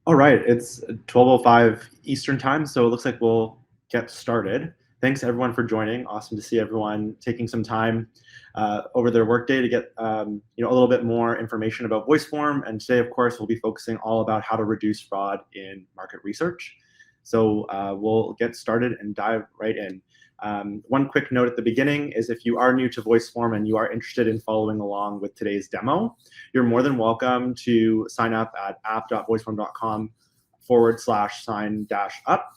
All right, it's 12:05 Eastern time, so it looks like we'll get started. Thanks everyone for joining. Awesome to see everyone taking some time over their workday to get a little bit more information about Voiceform. And today, of course, we'll be focusing all about how to reduce fraud in market research. So we'll get started and dive right in. One quick note at the beginning is if you are new to Voiceform and you are interested in following along with today's demo, you're more than welcome to sign up at app.voiceform.com/sign-up.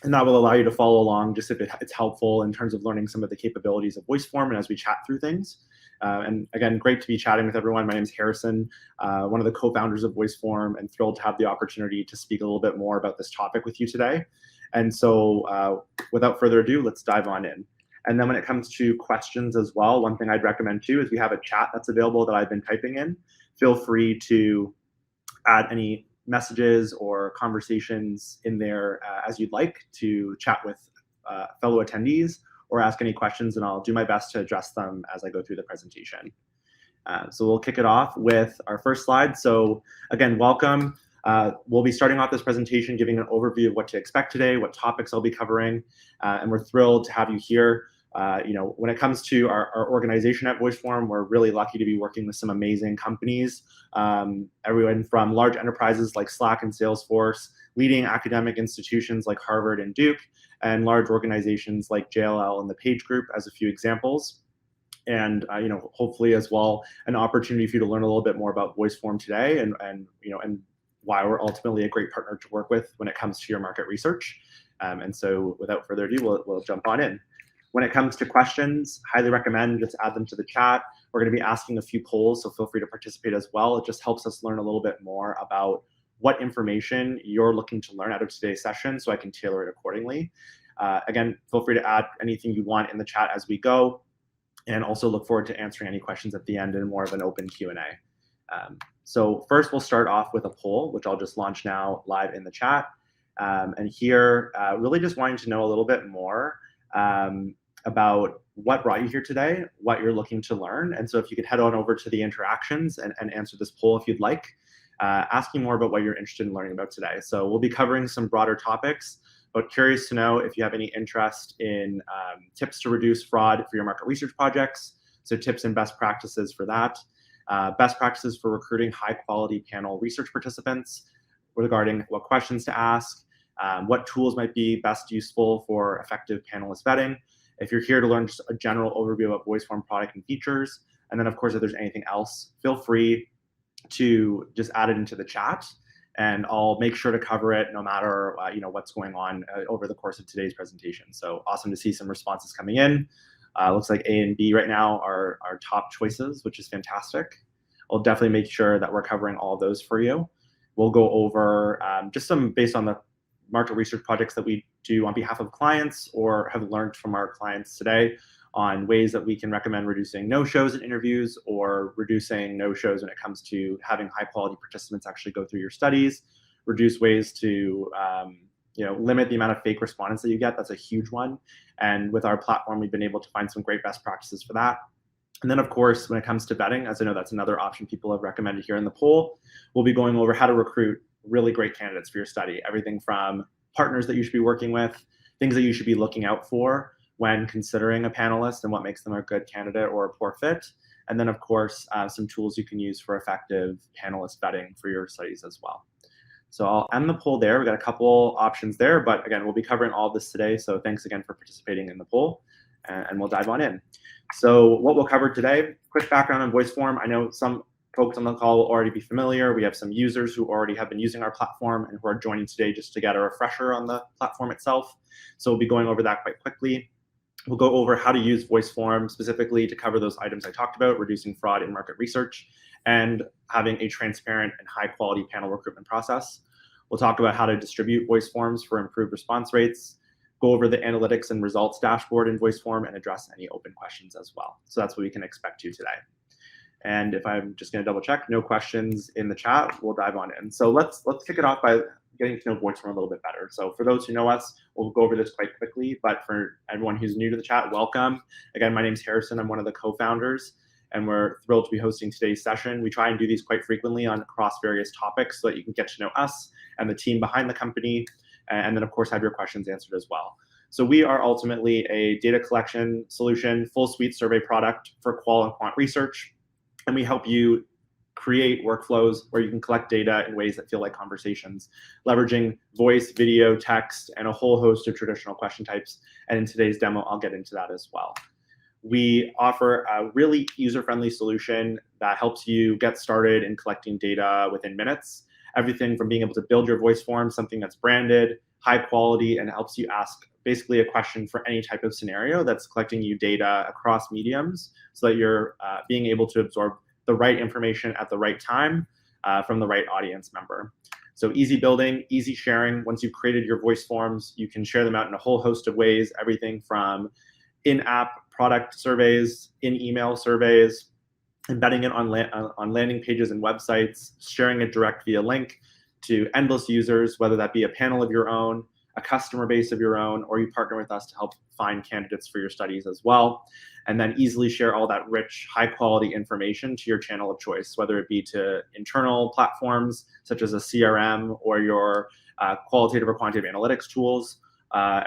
And that will allow you to follow along just if it's helpful in terms of learning some of the capabilities of Voiceform and as we chat through things. And again, great to be chatting with everyone. My name is Harrison, one of the co-founders of Voiceform, and thrilled to have the opportunity to speak a little bit more about this topic with you today. And so without further ado, let's dive on in. And then when it comes to questions as well, one thing I'd recommend too is we have a chat that's available that I've been typing in. Feel free to add any messages or conversations in there as you'd like to chat with fellow attendees or ask any questions, and I'll do my best to address them as I go through the presentation. So we'll kick it off with our first slide. So again, welcome. We'll be starting off this presentation giving an overview of what to expect today, what topics I'll be covering, and we're thrilled to have you here. When it comes to our organization at Voiceform, we're really lucky to be working with some amazing companies, everyone from large enterprises like Slack and Salesforce, leading academic institutions like Harvard and Duke, and large organizations like JLL and the Page Group as a few examples. And hopefully as well, an opportunity for you to learn a little bit more about Voiceform today, and why we're ultimately a great partner to work with when it comes to your market research. And so without further ado, we'll jump on in. When it comes to questions, highly recommend just add them to the chat. We're going to be asking a few polls, so feel free to participate as well. It just helps us learn a little bit more about what information you're looking to learn out of today's session so I can tailor it accordingly. Again, feel free to add anything you want in the chat as we go, and also look forward to answering any questions at the end in more of an open Q&A. So first, we'll start off with a poll, which I'll just launch now live in the chat. And here, really just wanting to know a little bit more about what brought you here today, what you're looking to learn. And so if you could head on over to the interactions and answer this poll if you'd like, asking more about what you're interested in learning about today. So we'll be covering some broader topics, but curious to know if you have any interest in tips to reduce fraud for your market research projects. So tips and best practices for that. Best practices for recruiting high quality panel research participants regarding what questions to ask, what tools might be best useful for effective panelist vetting. If you're here to learn just a general overview of Voiceform product and features, and then of course, if there's anything else, feel free to just add it into the chat, and I'll make sure to cover it no matter what's going on over the course of today's presentation. So awesome to see some responses coming in. Looks like A and B right now are our top choices, which is fantastic. I'll definitely make sure that we're covering all of those for you. We'll go over just some based on the market research projects that we do on behalf of clients or have learned from our clients today on ways that we can recommend reducing no-shows in interviews or reducing no-shows when it comes to having high-quality participants actually go through your studies, reduce ways to limit the amount of fake respondents that you get. That's a huge one. And with our platform, we've been able to find some great best practices for that. And then, of course, when it comes to vetting, as I know that's another option people have recommended here in the poll, we'll be going over how to recruit really great candidates for your study. Everything from partners that you should be working with, things that you should be looking out for when considering a panelist and what makes them a good candidate or a poor fit. And then, of course, some tools you can use for effective panelist vetting for your studies as well. So I'll end the poll there. We've got a couple options there, but again, we'll be covering all of this today. So thanks again for participating in the poll, and we'll dive on in. So what we'll cover today, quick background on Voiceform. I know some folks on the call will already be familiar. We have some users who already have been using our platform and who are joining today just to get a refresher on the platform itself. So we'll be going over that quite quickly. We'll go over how to use Voiceform specifically to cover those items I talked about, reducing fraud in market research and having a transparent and high quality panel recruitment process. We'll talk about how to distribute Voiceforms for improved response rates, go over the analytics and results dashboard in Voiceform, and address any open questions as well. So that's what we can expect to today. And if I'm just going to double check, no questions in the chat, we'll dive on in. So let's kick it off by getting to know Voiceform a little bit better. So for those who know us, we'll go over this quite quickly, but for everyone who's new to the chat, welcome. Again, my name's Harrison. I'm one of the co-founders, and we're thrilled to be hosting today's session. We try and do these quite frequently across various topics so that you can get to know us and the team behind the company, and then of course have your questions answered as well. So we are ultimately a data collection solution, full suite survey product for qual and quant research, and we help you create workflows where you can collect data in ways that feel like conversations, leveraging voice, video, text, and a whole host of traditional question types. And in today's demo, I'll get into that as well. We offer a really user-friendly solution that helps you get started in collecting data within minutes. Everything from being able to build your voice form, something that's branded, high quality, and helps you ask basically a question for any type of scenario that's collecting you data across mediums so that you're being able to absorb the right information at the right time from the right audience member. So easy building, easy sharing. Once you've created your voice forms, you can share them out in a whole host of ways, everything from in-app product surveys, in-email surveys, embedding it on landing pages and websites, sharing it direct via link to endless users, whether that be a panel of your own, a customer base of your own, or you partner with us to help find candidates for your studies as well. And then easily share all that rich, high quality information to your channel of choice, whether it be to internal platforms such as a CRM or your qualitative or quantitative analytics tools,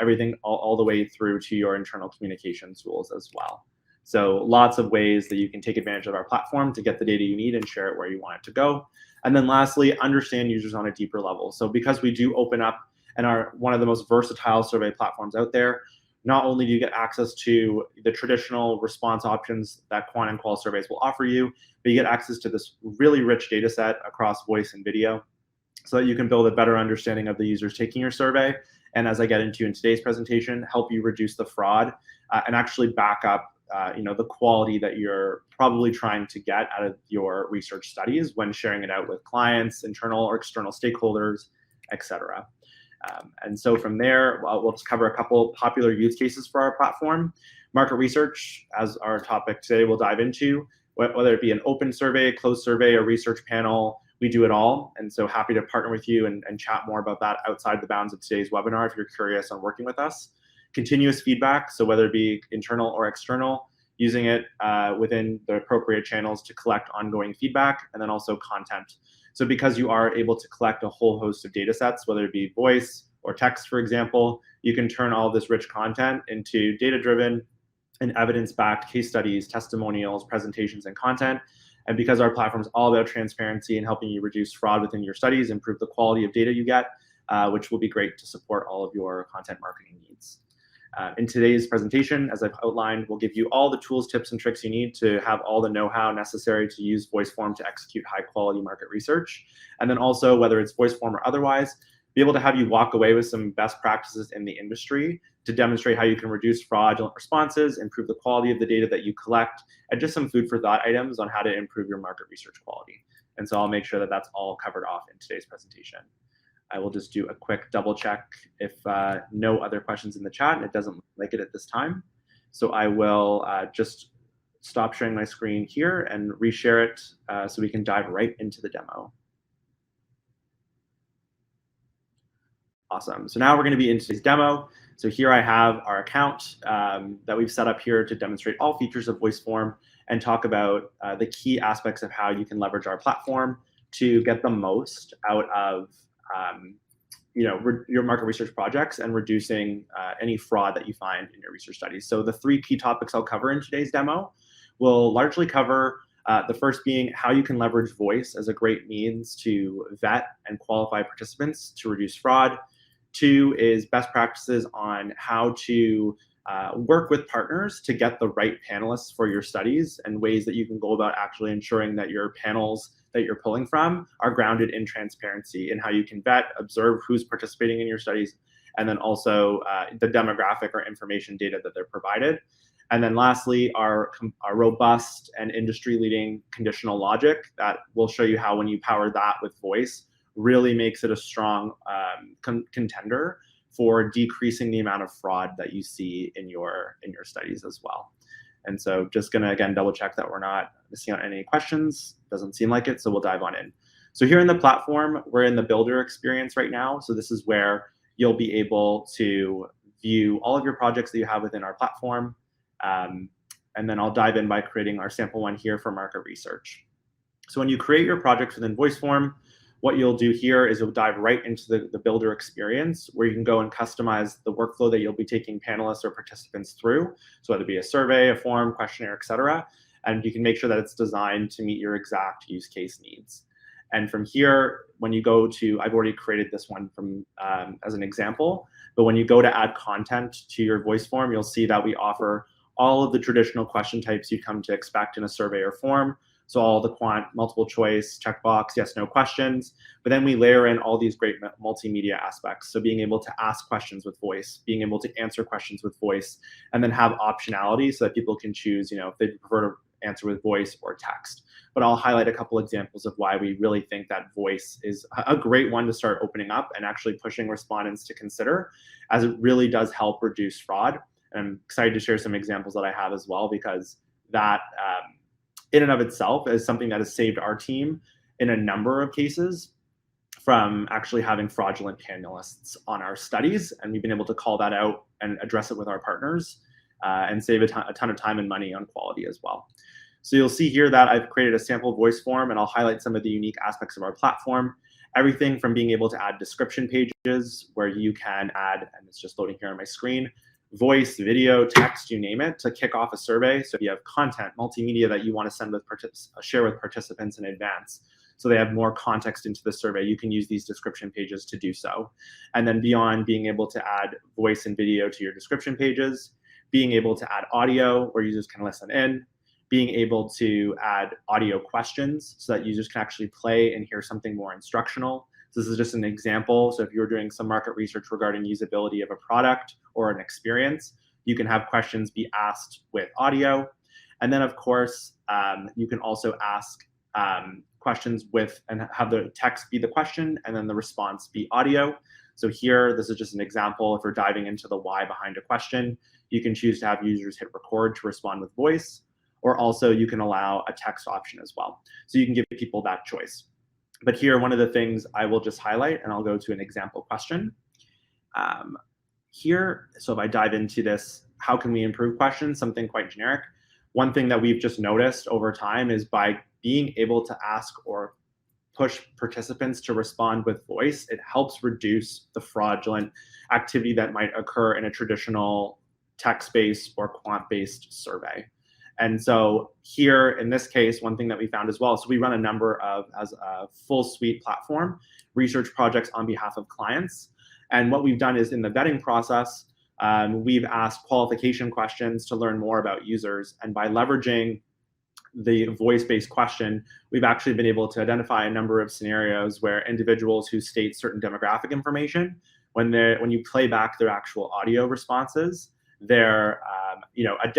everything all the way through to your internal communication tools as well. So lots of ways that you can take advantage of our platform to get the data you need and share it where you want it to go. And then lastly, understand users on a deeper level. So because we do open up and are one of the most versatile survey platforms out there, not only do you get access to the traditional response options that quant and qual surveys will offer you, but you get access to this really rich data set across voice and video so that you can build a better understanding of the users taking your survey. And as I get into in today's presentation, help you reduce the fraud and actually back up the quality that you're probably trying to get out of your research studies when sharing it out with clients, internal or external stakeholders, et cetera. And so from there, we'll just cover a couple popular use cases for our platform. Market research, as our topic today, we'll dive into, whether it be an open survey, closed survey, or research panel, we do it all. And so happy to partner with you and chat more about that outside the bounds of today's webinar if you're curious on working with us. Continuous feedback, so whether it be internal or external, using it within the appropriate channels to collect ongoing feedback, and then also content. So because you are able to collect a whole host of data sets, whether it be voice or text, for example, you can turn all this rich content into data-driven and evidence-backed case studies, testimonials, presentations, and content. And because our platform is all about transparency and helping you reduce fraud within your studies, improve the quality of data you get, which will be great to support all of your content marketing needs. In today's presentation, as I've outlined, we'll give you all the tools, tips, and tricks you need to have all the know-how necessary to use Voiceform to execute high-quality market research. And then also, whether it's Voiceform or otherwise, be able to have you walk away with some best practices in the industry to demonstrate how you can reduce fraudulent responses, improve the quality of the data that you collect, and just some food for thought items on how to improve your market research quality. And so I'll make sure that that's all covered off in today's presentation. I will just do a quick double check if no other questions in the chat, and it doesn't look like it at this time. So I will just stop sharing my screen here and reshare it so we can dive right into the demo. Awesome. So now we're going to be in today's demo. So here I have our account that we've set up here to demonstrate all features of Voiceform and talk about the key aspects of how you can leverage our platform to get the most out of your market research projects and reducing any fraud that you find in your research studies. So the three key topics I'll cover in today's demo will largely cover the first being how you can leverage voice as a great means to vet and qualify participants to reduce fraud. Two is best practices on how to work with partners to get the right panelists for your studies and ways that you can go about actually ensuring that your panels that you're pulling from are grounded in transparency and how you can vet, observe who's participating in your studies, and then also the demographic or information data that they're provided. And then lastly, our robust and industry-leading conditional logic that will show you how when you power that with voice really makes it a strong contender for decreasing the amount of fraud that you see in your studies as well. And so just gonna, again, double check that we're not missing out any questions. Doesn't seem like it, so we'll dive on in. So here in the platform, we're in the builder experience right now. So this is where you'll be able to view all of your projects that you have within our platform. and then I'll dive in by creating our sample one here for market research. So when you create your projects within Voiceform, what you'll do here is you'll dive right into the builder experience, where you can go and customize the workflow that you'll be taking panelists or participants through. So whether it be a survey, a form, questionnaire, et cetera, and you can make sure that it's designed to meet your exact use case needs. And from here, when you go to, I've already created this one from as an example, but when you go to add content to your Voiceform, you'll see that we offer all of the traditional question types you'd come to expect in a survey or form. So all the quant, multiple choice, checkbox, yes, no questions. But then we layer in all these great multimedia aspects. So being able to ask questions with voice, being able to answer questions with voice, and then have optionality so that people can choose, if they prefer to answer with voice or text. But I'll highlight a couple examples of why we really think that voice is a great one to start opening up and actually pushing respondents to consider, as it really does help reduce fraud. And I'm excited to share some examples that I have as well, because that in and of itself is something that has saved our team in a number of cases from actually having fraudulent panelists on our studies. And we've been able to call that out and address it with our partners and save a ton of time and money on quality as well. So you'll see here that I've created a sample voice form, and I'll highlight some of the unique aspects of our platform. Everything from being able to add description pages, where you can add, and it's just loading here on my screen, voice, video, text, you name it, to kick off a survey. So if you have content, multimedia that you want to share with participants in advance, so they have more context into the survey, you can use these description pages to do so. And then beyond being able to add voice and video to your description pages, being able to add audio where users can listen in, being able to add audio questions so that users can actually play and hear something more instructional. So this is just an example. So if you're doing some market research regarding usability of a product or an experience, you can have questions be asked with audio. And then, of course, you can also ask questions with, and have the text be the question, and then the response be audio. So here, this is just an example. If we're diving into the why behind a question, you can choose to have users hit record to respond with voice, or also you can allow a text option as well. So you can give people that choice. But here, one of the things I will just highlight, and I'll go to an example question. Here, so if I dive into this, how can we improve questions, something quite generic. One thing that we've just noticed over time is by being able to ask or push participants to respond with voice, it helps reduce the fraudulent activity that might occur in a traditional text-based or quant-based survey. And so here, in this case, one thing that we found as well, so we run a number of, as a full suite platform, research projects on behalf of clients. And what we've done is in the vetting process, we've asked qualification questions to learn more about users. And by leveraging the voice-based question, we've actually been able to identify a number of scenarios where individuals who state certain demographic information, when you play back their actual audio responses, they're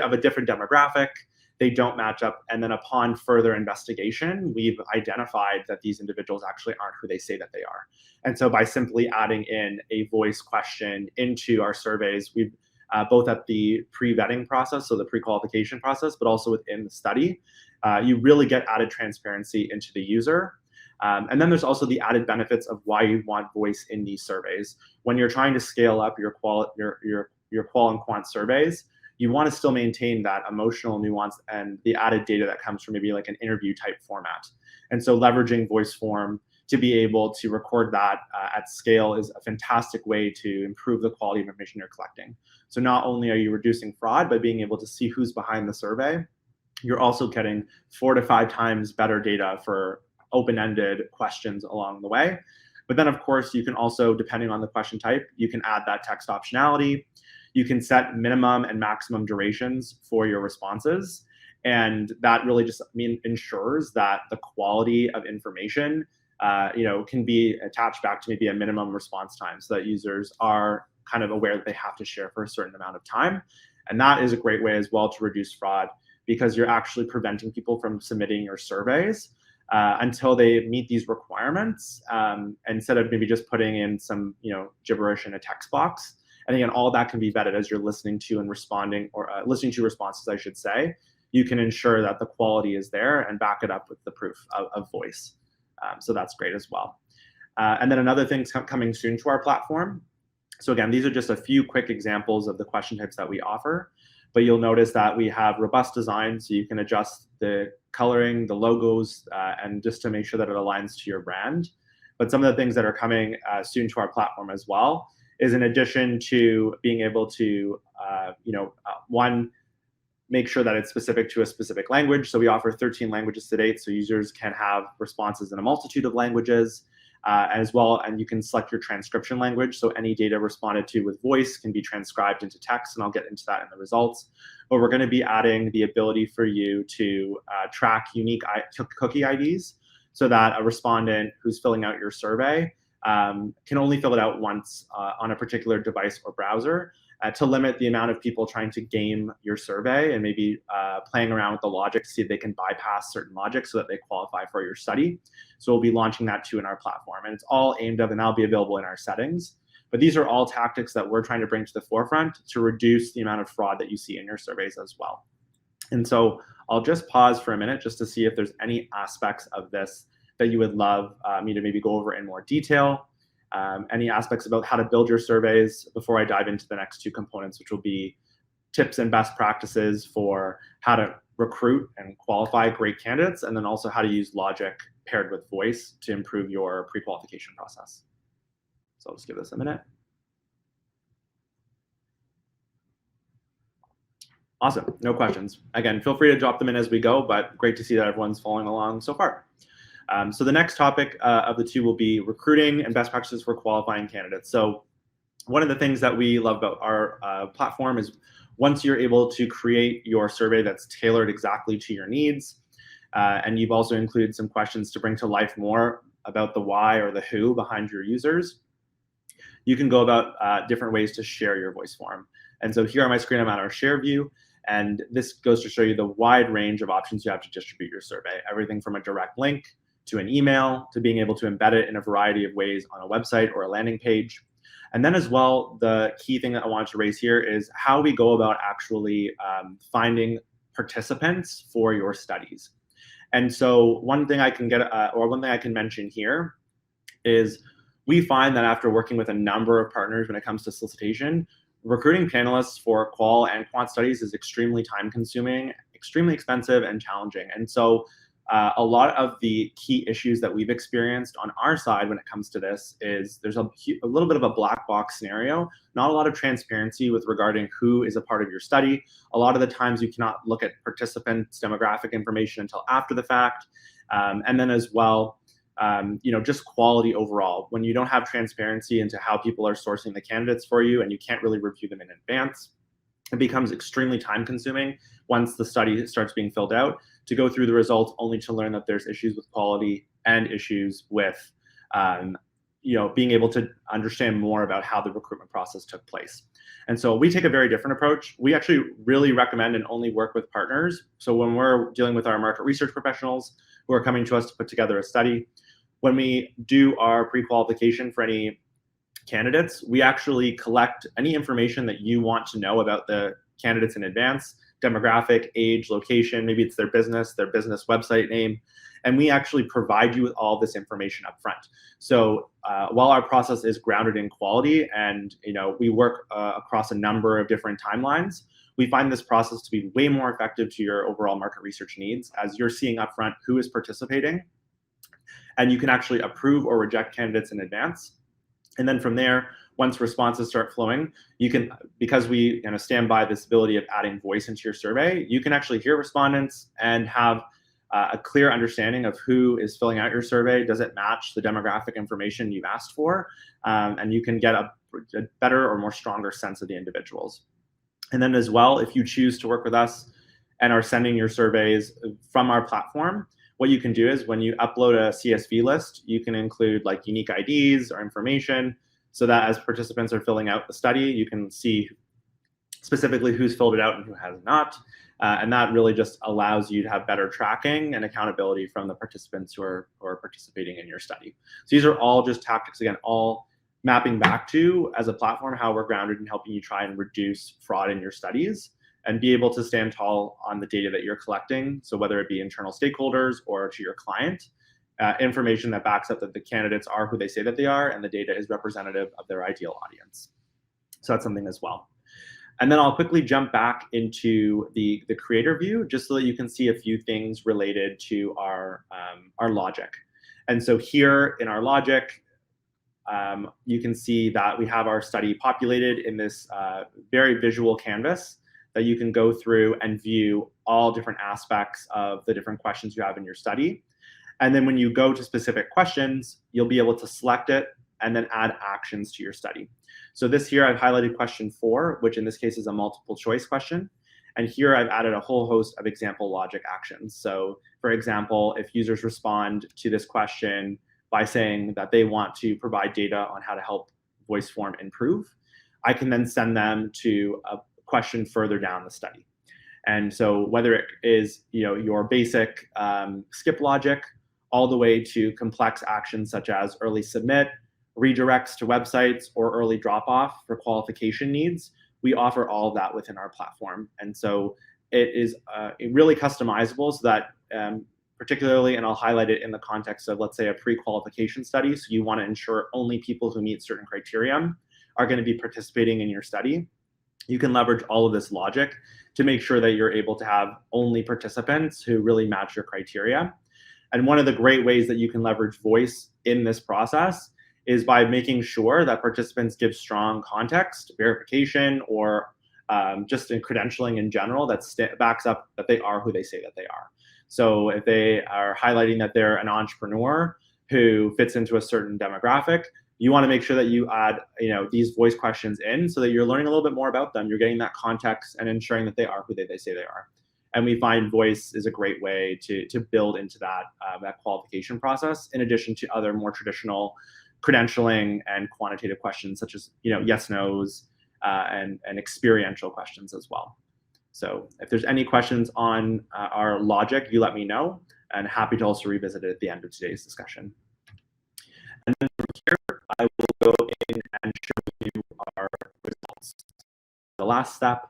of a different demographic, they don't match up. And then upon further investigation, we've identified that these individuals actually aren't who they say that they are. And so by simply adding in a voice question into our surveys, we've both at the pre-vetting process, so the pre-qualification process, but also within the study, you really get added transparency into the user. And then there's also the added benefits of why you want voice in these surveys. When you're trying to scale up your qual and quant surveys, you want to still maintain that emotional nuance and the added data that comes from maybe like an interview type format. And so leveraging Voiceform to be able to record that at scale is a fantastic way to improve the quality of information you're collecting. So not only are you reducing fraud by being able to see who's behind the survey, you're also getting 4 to 5 times better data for open-ended questions along the way. But then, of course, you can also, depending on the question type, you can add that text optionality. You can set minimum and maximum durations for your responses. And that really just ensures that the quality of information can be attached back to maybe a minimum response time, so that users are kind of aware that they have to share for a certain amount of time. And that is a great way as well to reduce fraud, because you're actually preventing people from submitting your surveys until they meet these requirements, instead of maybe just putting in some gibberish in a text box. And again, all that can be vetted as you're listening to and responding, or listening to responses, I should say. You can ensure that the quality is there and back it up with the proof of voice. So that's great as well. And then another thing coming soon to our platform So again, these are just a few quick examples of the question types that we offer, but you'll notice that we have robust design, so you can adjust the coloring, the logos, and just to make sure that it aligns to your brand. But some of the things that are coming soon to our platform as well is, in addition to being able to, one, make sure that it's specific to a specific language. So we offer 13 languages to date, so users can have responses in a multitude of languages as well. And you can select your transcription language. So any data responded to with voice can be transcribed into text, and I'll get into that in the results. But we're going to be adding the ability for you to track unique cookie IDs, so that a respondent who's filling out your survey can only fill it out once on a particular device or browser, to limit the amount of people trying to game your survey and maybe playing around with the logic to see if they can bypass certain logic so that they qualify for your study. So we'll be launching that too in our platform, and it's all aimed at, and that'll be available in our settings. But these are all tactics that we're trying to bring to the forefront to reduce the amount of fraud that you see in your surveys as well. And so I'll just pause for a minute just to see if there's any aspects of this that you would love me to maybe go over in more detail. Any aspects about how to build your surveys before I dive into the next two components, which will be tips and best practices for how to recruit and qualify great candidates, and then also how to use logic paired with voice to improve your pre-qualification process. So I'll just give this a minute. Awesome, no questions. Again, feel free to drop them in as we go, but great to see that everyone's following along so far. So the next topic of the two will be recruiting and best practices for qualifying candidates. So one of the things that we love about our platform is once you're able to create your survey that's tailored exactly to your needs, and you've also included some questions to bring to life more about the why or the who behind your users, you can go about different ways to share your voice form. And so here on my screen, I'm at our share view. And this goes to show you the wide range of options you have to distribute your survey. Everything from a direct link to an email, to being able to embed it in a variety of ways on a website or a landing page. And then as well, the key thing that I wanted to raise here is how we go about actually finding participants for your studies. And so one thing I can mention here is we find that after working with a number of partners when it comes to solicitation, recruiting panelists for qual and quant studies is extremely time consuming, extremely expensive, and challenging. And so a lot of the key issues that we've experienced on our side when it comes to this is there's a little bit of a black box scenario, not a lot of transparency with regarding who is a part of your study. A lot of the times you cannot look at participants' demographic information until after the fact. And then as well, just quality overall. When you don't have transparency into how people are sourcing the candidates for you and you can't really review them in advance, it becomes extremely time consuming once the study starts being filled out to go through the results only to learn that there's issues with quality and issues with being able to understand more about how the recruitment process took place. And so we take a very different approach. We actually really recommend and only work with partners. So when we're dealing with our market research professionals who are coming to us to put together a study, when we do our pre-qualification for any candidates, we actually collect any information that you want to know about the candidates in advance: demographic, age, location, maybe it's their business website name, and we actually provide you with all this information up front. So while our process is grounded in quality and we work across a number of different timelines, we find this process to be way more effective to your overall market research needs, as you're seeing upfront who is participating, and you can actually approve or reject candidates in advance. And then from there, once responses start flowing, you can, because we stand by this ability of adding voice into your survey, you can actually hear respondents and have a clear understanding of who is filling out your survey. Does it match the demographic information you've asked for? And you can get a better or more stronger sense of the individuals. And then as well, if you choose to work with us and are sending your surveys from our platform, what you can do is when you upload a CSV list, you can include like unique IDs or information so that as participants are filling out the study, you can see specifically who's filled it out and who has not. And that really just allows you to have better tracking and accountability from the participants who are participating in your study. So these are all just tactics, again, all mapping back to, as a platform, how we're grounded in helping you try and reduce fraud in your studies and be able to stand tall on the data that you're collecting. So whether it be internal stakeholders or to your client, information that backs up that the candidates are who they say that they are and the data is representative of their ideal audience. So that's something as well. And then I'll quickly jump back into the creator view just so that you can see a few things related to our logic. And so here in our logic, you can see that we have our study populated in this very visual canvas that you can go through and view all different aspects of the different questions you have in your study. And then when you go to specific questions, you'll be able to select it and then add actions to your study. So this here, I've highlighted question 4, which in this case is a multiple choice question. And here I've added a whole host of example logic actions. So for example, if users respond to this question by saying that they want to provide data on how to help Voiceform improve, I can then send them to a question further down the study. And so whether it is your basic skip logic all the way to complex actions such as early submit, redirects to websites, or early drop-off for qualification needs, we offer all of that within our platform. And so it is really customizable so that particularly, and I'll highlight it in the context of, let's say, a pre-qualification study, so you want to ensure only people who meet certain criteria are going to be participating in your study. You can leverage all of this logic to make sure that you're able to have only participants who really match your criteria. And one of the great ways that you can leverage voice in this process is by making sure that participants give strong context, verification, or just in credentialing in general that backs up that they are who they say that they are. So if they are highlighting that they're an entrepreneur who fits into a certain demographic, you want to make sure that you add these voice questions in so that you're learning a little bit more about them. You're getting that context and ensuring that they are who they say they are. And we find voice is a great way to build into that qualification process, in addition to other more traditional credentialing and quantitative questions such as yes, no's, and experiential questions as well. So if there's any questions on our logic, you let me know, and happy to also revisit it at the end of today's discussion. And then from here, I will go in and show you our results. The last step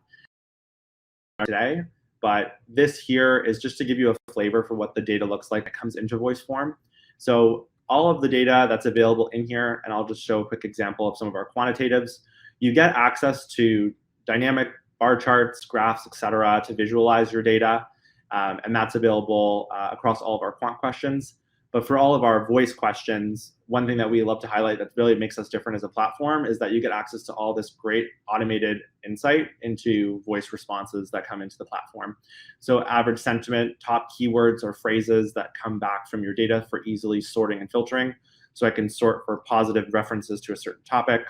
today, but this here is just to give you a flavor for what the data looks like that comes into Voiceform. So all of the data that's available in here, and I'll just show a quick example of some of our quantitatives. You get access to dynamic bar charts, graphs, etc., to visualize your data, and that's available across all of our quant questions. But for all of our voice questions, one thing that we love to highlight that really makes us different as a platform is that you get access to all this great automated insight into voice responses that come into the platform. So average sentiment, top keywords or phrases that come back from your data for easily sorting and filtering. So I can sort for positive references to a certain topic,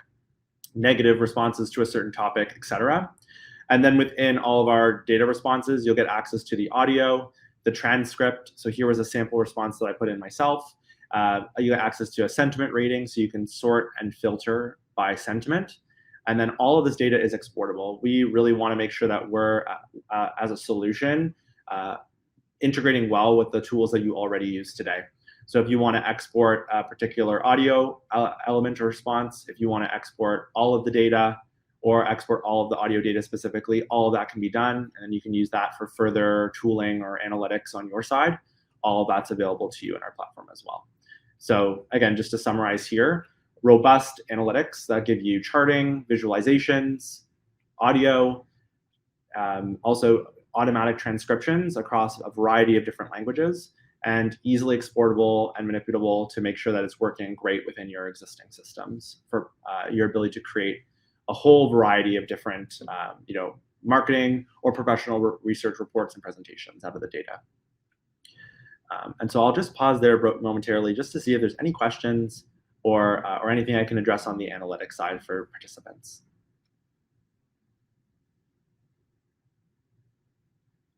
negative responses to a certain topic, etc. And then within all of our data responses, you'll get access to the audio, the transcript. So here was a sample response that I put in myself. You get access to a sentiment rating, so you can sort and filter by sentiment. And then all of this data is exportable. We really want to make sure that we're, as a solution, integrating well with the tools that you already use today. So if you want to export a particular audio element or response, if you want to export all of the data, or export all of the audio data specifically, all of that can be done, and you can use that for further tooling or analytics on your side. All of that's available to you in our platform as well. So again, just to summarize here, robust analytics that give you charting, visualizations, audio, also automatic transcriptions across a variety of different languages, and easily exportable and manipulable to make sure that it's working great within your existing systems for your ability to create a whole variety of different, marketing or professional research reports and presentations out of the data. And so I'll just pause there momentarily just to see if there's any questions or anything I can address on the analytics side for participants.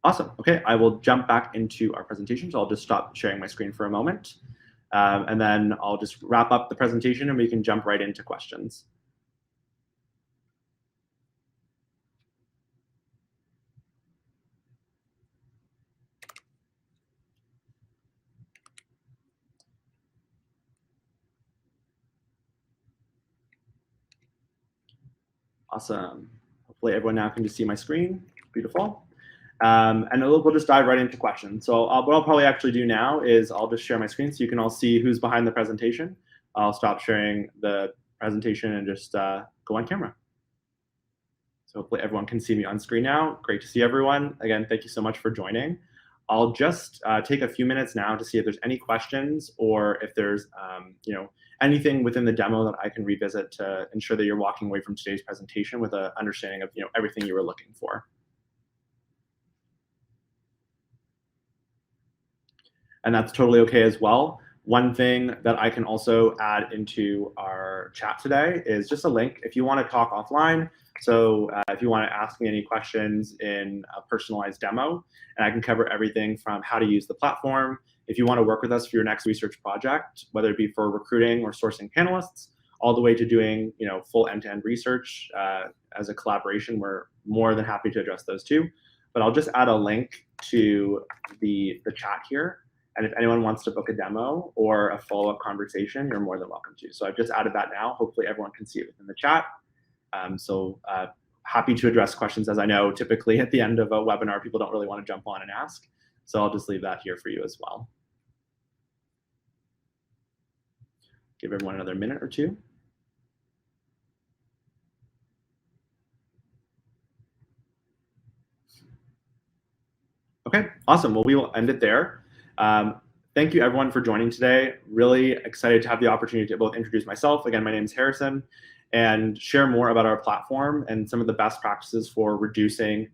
Awesome. Okay, I will jump back into our presentation. So I'll just stop sharing my screen for a moment, and then I'll just wrap up the presentation and we can jump right into questions. Awesome. Hopefully everyone now can just see my screen. Beautiful. And we'll just dive right into questions. So what I'll probably actually do now is I'll just share my screen so you can all see who's behind the presentation. I'll stop sharing the presentation and just go on camera. So hopefully everyone can see me on screen now. Great to see everyone. Again, thank you so much for joining. I'll just take a few minutes now to see if there's any questions or if there's anything within the demo that I can revisit to ensure that you're walking away from today's presentation with an understanding of everything you were looking for. And that's totally okay as well. One thing that I can also add into our chat today is just a link if you want to talk offline. So if you want to ask me any questions in a personalized demo, and I can cover everything from how to use the platform. If you want to work with us for your next research project, whether it be for recruiting or sourcing panelists, all the way to doing full end-to-end research as a collaboration, we're more than happy to address those too. But I'll just add a link to the chat here. And if anyone wants to book a demo or a follow-up conversation, you're more than welcome to. So I've just added that now. Hopefully everyone can see it within the chat. Happy to address questions, as I know typically at the end of a webinar, people don't really want to jump on and ask. So I'll just leave that here for you as well. Give everyone another minute or two. Okay, awesome. Well, we will end it there. Thank you everyone for joining today. Really excited to have the opportunity to both introduce myself. Again, my name is Harrison, and share more about our platform and some of the best practices for reducing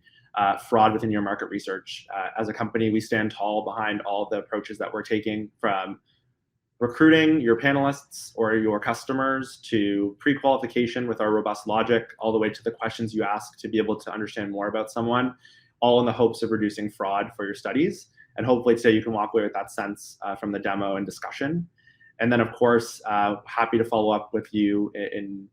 fraud within your market research. As a company, we stand tall behind all the approaches that we're taking, from recruiting your panelists or your customers to pre-qualification with our robust logic, all the way to the questions you ask to be able to understand more about someone, all in the hopes of reducing fraud for your studies. And hopefully today you can walk away with that sense from the demo and discussion. And then, of course, happy to follow up with you in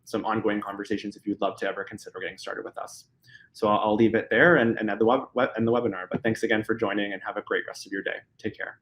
some ongoing conversations if you'd love to ever consider getting started with us. So I'll leave it there and end the webinar. But thanks again for joining, and have a great rest of your day. Take care.